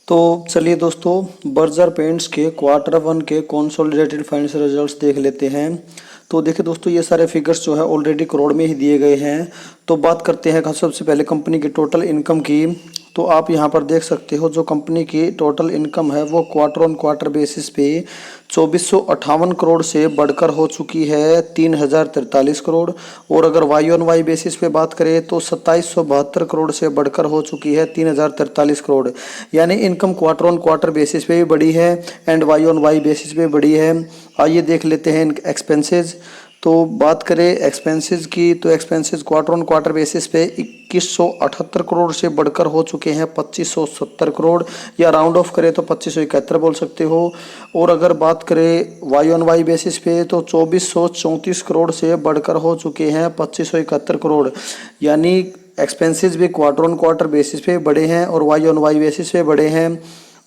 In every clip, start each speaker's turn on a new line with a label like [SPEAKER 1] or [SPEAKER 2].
[SPEAKER 1] तो चलिए दोस्तों, बर्जर पेंट्स के क्वार्टर वन के कंसोलिडेटेड फाइनेंशियल रिजल्ट्स देख लेते हैं। तो देखिए दोस्तों, ये सारे फिगर्स जो है ऑलरेडी करोड़ में ही दिए गए हैं। तो बात करते हैं सबसे पहले कंपनी की टोटल इनकम की। तो आप यहाँ पर देख सकते हो, जो कंपनी की टोटल इनकम है वो क्वार्टर ऑन क्वार्टर बेसिस पे 2458 करोड़ से बढ़कर हो चुकी है 3043 करोड़। और अगर वाई ऑन वाई बेसिस पे बात करें तो 2772 करोड़ से बढ़कर हो चुकी है 3043 करोड़। यानी income quarter on quarter basis पे भी बढ़ी है and Y on Y basis पे बढ़ी है। आइए देख लेते हैं एक्सपेंसेस। तो बात करें एक्सपेंसेस की, तो expenses quarter on quarter basis पे 2178 करोड़ से बढ़कर हो चुके हैं 2570 करोड़, या राउंड ऑफ करें तो 2571 बोल सकते हो। और अगर बात करें वाई ऑन वाई बेसिस पे तो 2434 करोड़ से बढ़कर हो चुके हैं 2571 करोड़। यानी एक्सपेंसेस भी क्वार्टर ऑन क्वार्टर बेसिस पे बढ़े हैं और वाई ऑन वाई बेसिस पे बढ़े हैं।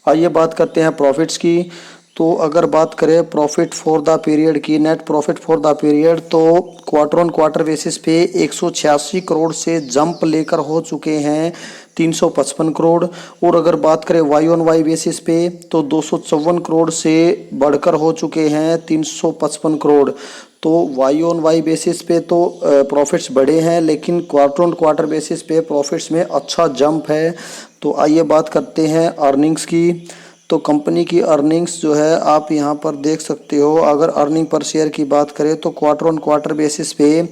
[SPEAKER 1] आइए बात करते हैं प्रॉफिट्स की। तो अगर बात करें प्रॉफिट फॉर द पीरियड की, net profit for the period, तो क्वार्टर ऑन क्वार्टर बेसिस पे 186 करोड़ से जंप लेकर हो चुके हैं 355 करोड़। और अगर बात करें वाई ऑन वाई बेसिस पे तो 254 करोड़ से बढ़कर हो चुके हैं 355 करोड़। तो वाई ऑन वाई बेसिस पे तो प्रॉफिट्स बढ़े हैं, लेकिन क्वार्टर ऑन क्वार्टर बेसिस पे प्रॉफिट्स में अच्छा जंप है। तो आइए बात करते हैं अर्निंग्स की। तो कंपनी की अर्निंग्स जो है आप यहाँ पर देख सकते हो। अगर अर्निंग पर शेयर की बात करें तो क्वार्टर ऑन क्वार्टर बेसिस पे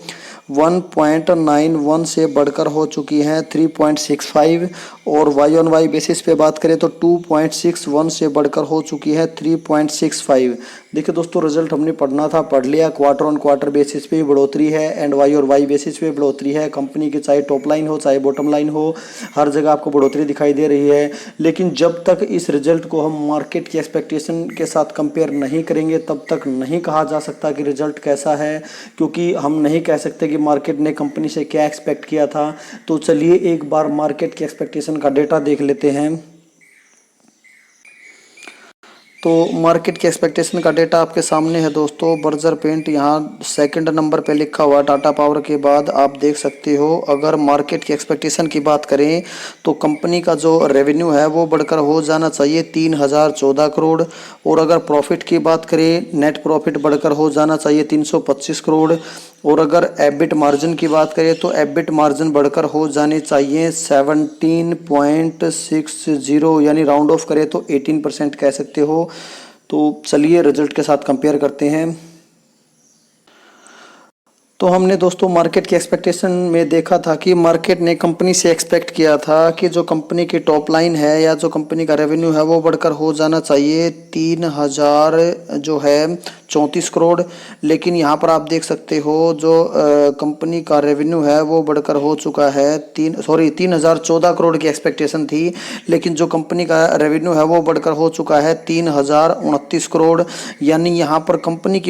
[SPEAKER 1] 1.91 से बढ़कर हो चुकी हैं 3.65। और वाई ऑन वाई बेसिस पे बात करें तो 2.61 से बढ़कर हो चुकी है 3.65। देखिए दोस्तों, रिजल्ट हमने पढ़ना था, पढ़ लिया। क्वार्टर ऑन क्वार्टर बेसिस पे भी बढ़ोतरी है एंड वाई और वाई बेसिस पे बढ़ोतरी है। कंपनी की चाहे टॉप लाइन हो चाहे बॉटम लाइन हो, हर जगह आपको बढ़ोतरी दिखाई दे रही है। लेकिन जब तक इस रिजल्ट को हम मार्केट की एक्सपेक्टेशन के साथ कंपेयर नहीं करेंगे तब तक नहीं कहा जा सकता कि रिजल्ट कैसा है, क्योंकि हम नहीं कह सकते कि मार्केट ने कंपनी से क्या एक्सपेक्ट किया था। तो चलिए एक बार मार्केट की एक्सपेक्टेशन का डेटा देख लेते हैं। तो मार्केट के एक्सपेक्टेशन का डेटा आपके सामने है दोस्तों। बर्जर पेंट यहाँ सेकंड नंबर पे लिखा हुआ, टाटा पावर के बाद आप देख सकते हो। अगर मार्केट की एक्सपेक्टेशन की बात करें तो कंपनी का जो रेवेन्यू है वो बढ़कर हो जाना चाहिए 3014 करोड़। और अगर प्रॉफिट की बात करें, नेट प्रॉफिट बढ़कर हो जाना चाहिए 325 करोड़। और अगर एबिट मार्जिन की बात करें तो एबिट मार्जिन बढ़कर हो जाने चाहिए 17.60, यानी राउंड ऑफ करें तो 18% कह सकते हो। तो चलिए रिजल्ट के साथ कंपेयर करते हैं। तो हमने दोस्तों मार्केट की एक्सपेक्टेशन में देखा था कि मार्केट ने कंपनी से एक्सपेक्ट किया था कि जो कंपनी की टॉप लाइन है या जो कंपनी का रेवेन्यू है वो बढ़कर हो जाना चाहिए 3000 जो है 34 करोड़। लेकिन यहाँ पर आप देख सकते हो जो कंपनी का रेवेन्यू है वो बढ़कर हो चुका है 3014 करोड़ की एक्सपेक्टेशन थी, लेकिन जो कंपनी का रेवेन्यू है वो बढ़कर हो चुका है 3029 करोड़। यानी यहाँ पर कंपनी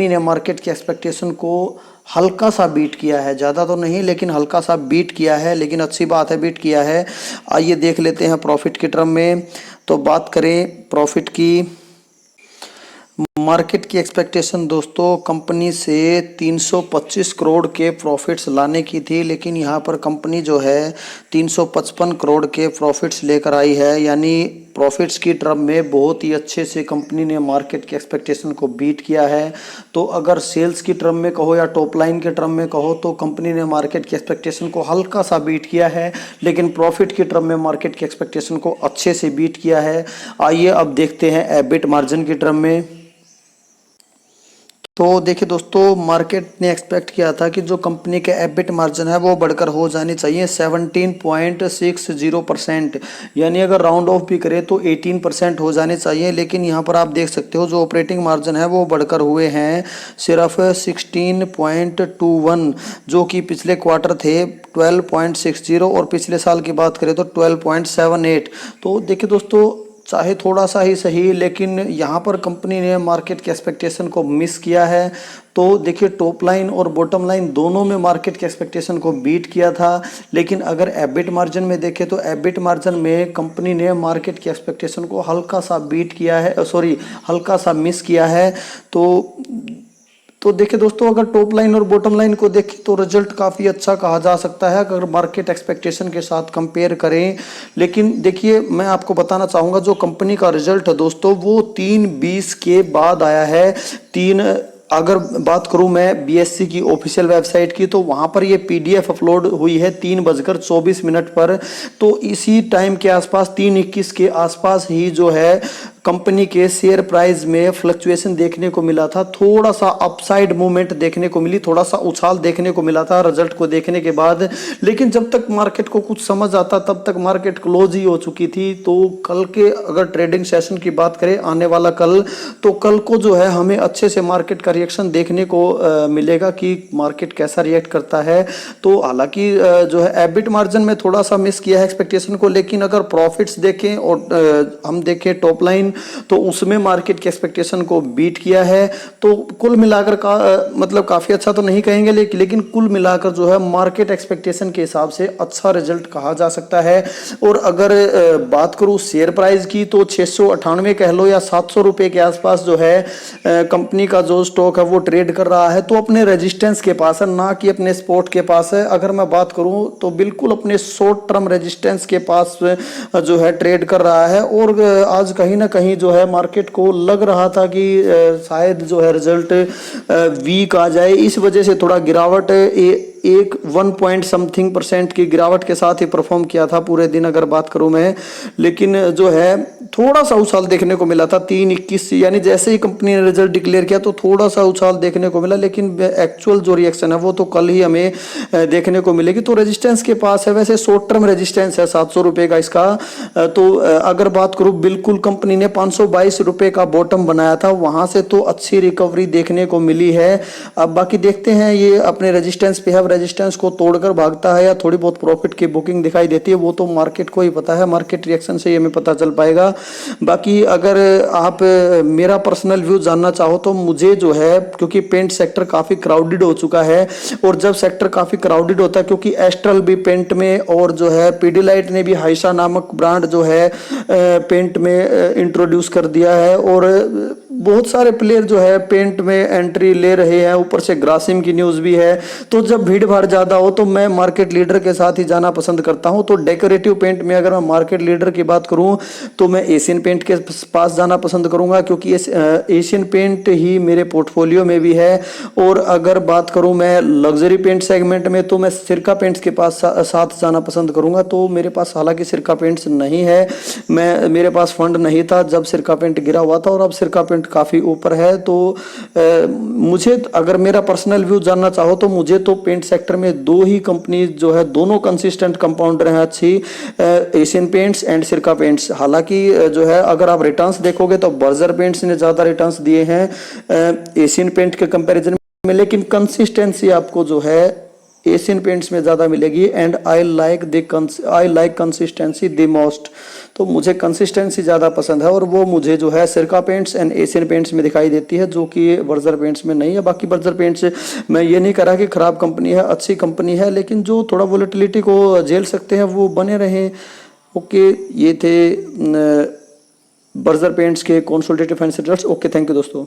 [SPEAKER 1] ने मार्केट की एक्सपेक्टेशन को हल्का सा बीट किया है, ज़्यादा तो नहीं लेकिन हल्का सा बीट किया है, लेकिन अच्छी बात है बीट किया है। आइए देख लेते हैं प्रॉफिट के टर्म में। तो बात करें प्रॉफिट की, मार्केट की एक्सपेक्टेशन दोस्तों कंपनी से 325 करोड़ के प्रॉफिट्स लाने की थी, लेकिन यहाँ पर कंपनी जो है 355 करोड़ के प्रॉफिट्स लेकर आई है। यानी प्रॉफिट्स की टर्म में बहुत ही अच्छे से कंपनी ने मार्केट की एक्सपेक्टेशन को बीट किया है। तो अगर सेल्स की टर्म में कहो या टॉप लाइन के टर्म में कहो तो कंपनी ने मार्केट की एक्सपेक्टेशन को हल्का सा बीट किया है, लेकिन प्रॉफिट की टर्म में मार्केट की एक्सपेक्टेशन को अच्छे से बीट किया है। आइए अब देखते हैं एबिट मार्जिन की टर्म में। तो देखिए दोस्तों, मार्केट ने एक्सपेक्ट किया था कि जो कंपनी के एबिट मार्जिन है वो बढ़कर हो जानी चाहिए 17.60%, यानी अगर राउंड ऑफ भी करें तो 18% हो जाने चाहिए। लेकिन यहाँ पर आप देख सकते हो जो ऑपरेटिंग मार्जिन है वो बढ़कर हुए हैं सिर्फ 16.21, जो कि पिछले क्वार्टर थे 12.60 और पिछले साल की बात करें तो 12.78। तो देखिए दोस्तों, चाहे थोड़ा सा ही सही, लेकिन यहाँ पर कंपनी ने मार्केट के एक्सपेक्टेशन को मिस किया है। तो देखिए टॉप लाइन और बॉटम लाइन दोनों में मार्केट के एक्सपेक्टेशन को बीट किया था, लेकिन अगर एबिट मार्जिन में देखें तो एबिट मार्जिन में कंपनी ने मार्केट की एक्सपेक्टेशन को हल्का सा बीट किया है, हल्का सा मिस किया है। तो तो देखिए दोस्तों, अगर टॉप लाइन और बॉटम लाइन को देखें तो रिजल्ट काफ़ी अच्छा कहा जा सकता है अगर मार्केट एक्सपेक्टेशन के साथ कंपेयर करें। लेकिन देखिए, मैं आपको बताना चाहूँगा जो कंपनी का रिजल्ट है दोस्तों, वो 3:20 के बाद आया है। अगर बात करूं मैं बीएससी की ऑफिशियल वेबसाइट की, तो वहां पर ये पीडीएफ अपलोड हुई है 3:24 पर। तो इसी टाइम के आसपास 3:21 के आसपास ही जो है कंपनी के शेयर प्राइस में फ्लक्चुएशन देखने को मिला था, थोड़ा सा अपसाइड मूवमेंट देखने को मिली, थोड़ा सा उछाल देखने को मिला था रिजल्ट को देखने के बाद। लेकिन जब तक मार्केट को कुछ समझ आता तब तक मार्केट क्लोज ही हो चुकी थी। तो कल के अगर ट्रेडिंग सेशन की बात करें, आने वाला कल, तो कल को जो है हमें अच्छे से मार्केट का रिएक्शन देखने को मिलेगा कि मार्केट कैसा रिएक्ट करता है। तो हालांकि जो है एबिट मार्जिन में थोड़ा सा मिस किया है एक्सपेक्टेशन को, लेकिन अगर प्रॉफिट्स देखें और हम देखें टॉप लाइन, तो उसमें मार्केट की एक्सपेक्टेशन को बीट किया है। तो कुल मिलाकर मतलब काफी अच्छा तो नहीं कहेंगे, लेकिन कुल मिलाकर जो है मार्केट एक्सपेक्टेशन के हिसाब से अच्छा रिजल्ट कहा जा सकता है। और अगर बात करूं शेयर प्राइस की, तो 698 कह लो या 700 रुपए के आसपास जो है कंपनी का जो स्टॉक है वो ट्रेड कर रहा है। तो अपने रेजिस्टेंस के पास है, ना कि अपने सपोर्ट के पास है। अगर मैं बात करूं तो बिल्कुल अपने शॉर्ट टर्म रेजिस्टेंस के पास जो है ट्रेड कर रहा है। और आज कहीं ना कहीं जो है मार्केट को लग रहा था कि शायद जो है रिजल्ट वीक आ जाए, इस वजह से थोड़ा गिरावट एक 1 पॉइंट समथिंग % की गिरावट के साथ ही परफॉर्म किया था पूरे दिन अगर बात करूं मैं। लेकिन जो है थोड़ा सा उछाल देखने को मिला था 3:21, यानी जैसे ही कंपनी ने रिजल्ट डिक्लेयर किया तो थोड़ा सा उछाल देखने को मिला। लेकिन एक्चुअल जो रिएक्शन है वो तो कल ही हमें देखने को मिलेगी। तो रेजिस्टेंस के पास है, वैसे शॉर्ट टर्म रेजिस्टेंस है 700 रुपए का इसका। तो अगर बात करूं, बिल्कुल कंपनी ने 522 रुपए का बॉटम बनाया था, वहां से तो अच्छी रिकवरी देखने को मिली है। अब बाकी देखते हैं ये अपने रेजिस्टेंस पे है, रेजिस्टेंस को तोड़कर भागता है या थोड़ी बहुत प्रॉफिट की बुकिंग दिखाई देती है, वो तो मार्केट को ही पता है, मार्केट रिएक्शन से ये हमें पता चल पाएगा। बाकी अगर आप मेरा पर्सनल व्यू जानना चाहो तो मुझे जो है, क्योंकि पेंट सेक्टर काफी क्राउडेड हो चुका है, और जब सेक्टर काफी क्राउडेड होता है, क्योंकि एस्ट्रल भी पेंट में और जो है पीडीलाइट ने भी हाइसा नामक ब्रांड जो है पेंट में इंट्रोड्यूस कर दिया है, और बहुत सारे प्लेयर जो है पेंट में एंट्री ले रहे हैं, ऊपर से ग्रासिम की न्यूज़ भी है। तो जब भीड़ भाड़ ज़्यादा हो तो मैं मार्केट लीडर के साथ ही जाना पसंद करता हूं। तो डेकोरेटिव पेंट में अगर मैं मार्केट लीडर की बात करूं तो मैं एशियन पेंट के पास जाना पसंद करूंगा, क्योंकि एशियन पेंट ही मेरे पोर्टफोलियो में भी है। और अगर बात करूं मैं लग्जरी पेंट सेगमेंट में, तो मैं सिरका पेंट्स के पास साथ जाना पसंद करूंगा। तो मेरे पास हालांकि सिरका पेंट्स नहीं है, मेरे पास फंड नहीं था जब सिरका पेंट गिरा हुआ था, और अब सिरका पेंट काफ़ी ऊपर है। तो मुझे अगर मेरा पर्सनल व्यू जानना चाहो तो मुझे तो पेंट सेक्टर में दो ही कंपनी जो है, दोनों कंसिस्टेंट कंपाउंडर हैं अच्छी, एशियन पेंट्स एंड सिरका पेंट्स। हालांकि जो है अगर आप रिटर्न्स देखोगे तो बर्जर पेंट्स ने ज़्यादा रिटर्न्स दिए हैं एशियन पेंट के कंपैरिजन में, लेकिन कंसिस्टेंसी आपको जो है एशियन पेंट्स में ज़्यादा मिलेगी। And I like consistency the most. तो मुझे कंसिस्टेंसी ज़्यादा पसंद है, और वो मुझे जो है सिरका पेंट्स एंड एशियन पेंट्स में दिखाई देती है, जो कि बर्जर पेंट्स में नहीं है। बाकी बर्जर पेंट्स मैं ये नहीं कह रहा कि ख़राब कंपनी है, अच्छी कंपनी है, लेकिन जो थोड़ा वोलेटिलिटी को झेल सकते हैं वो बने रहें। ओके, ये थे बर्जर पेंट्स के consolidated financial results. Okay, thank you दोस्तों।